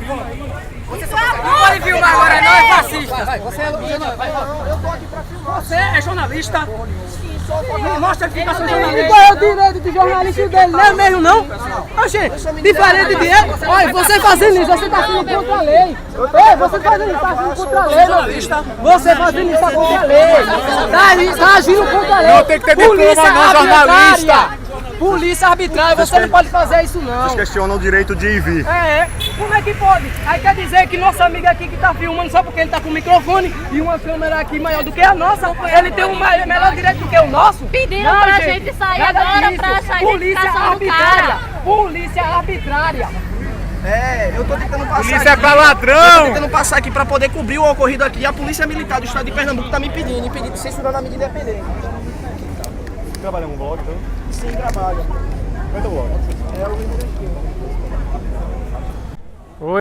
Não pode filmar agora, não é fascista. Você é jornalista. Não mostra que fica sendo jornalista. Qual é o direito de jornalista dele? Não é mesmo, não? Oxê, diferente de ele. Olha, você fazendo isso, você está sendo contra a lei. Ei, você fazendo isso, está sendo contra a lei, jornalista. Você fazendo isso, está contra a lei. Está agindo contra a lei. Não tem que ter diploma, não, jornalista. Polícia arbitrária, você não pode fazer isso, não. Vocês questionam o direito de ir e vir. Como é que pode? Aí quer dizer que nosso amigo aqui que tá filmando só porque ele tá com o microfone e uma câmera aqui maior do que a nossa, ele tem um melhor direito do que o nosso? Pediram pra gente sair agora pra sair Polícia arbitrária! Polícia arbitrária! Eu tô tentando passar Polícia é pra aqui. ladrão! Eu tô tentando passar aqui pra poder cobrir o ocorrido aqui. E a Polícia Militar do Estado de Pernambuco tá me impedindo, censurando a medida independente. Trabalha um blog, então? Sim, trabalha. Quanto blog? É o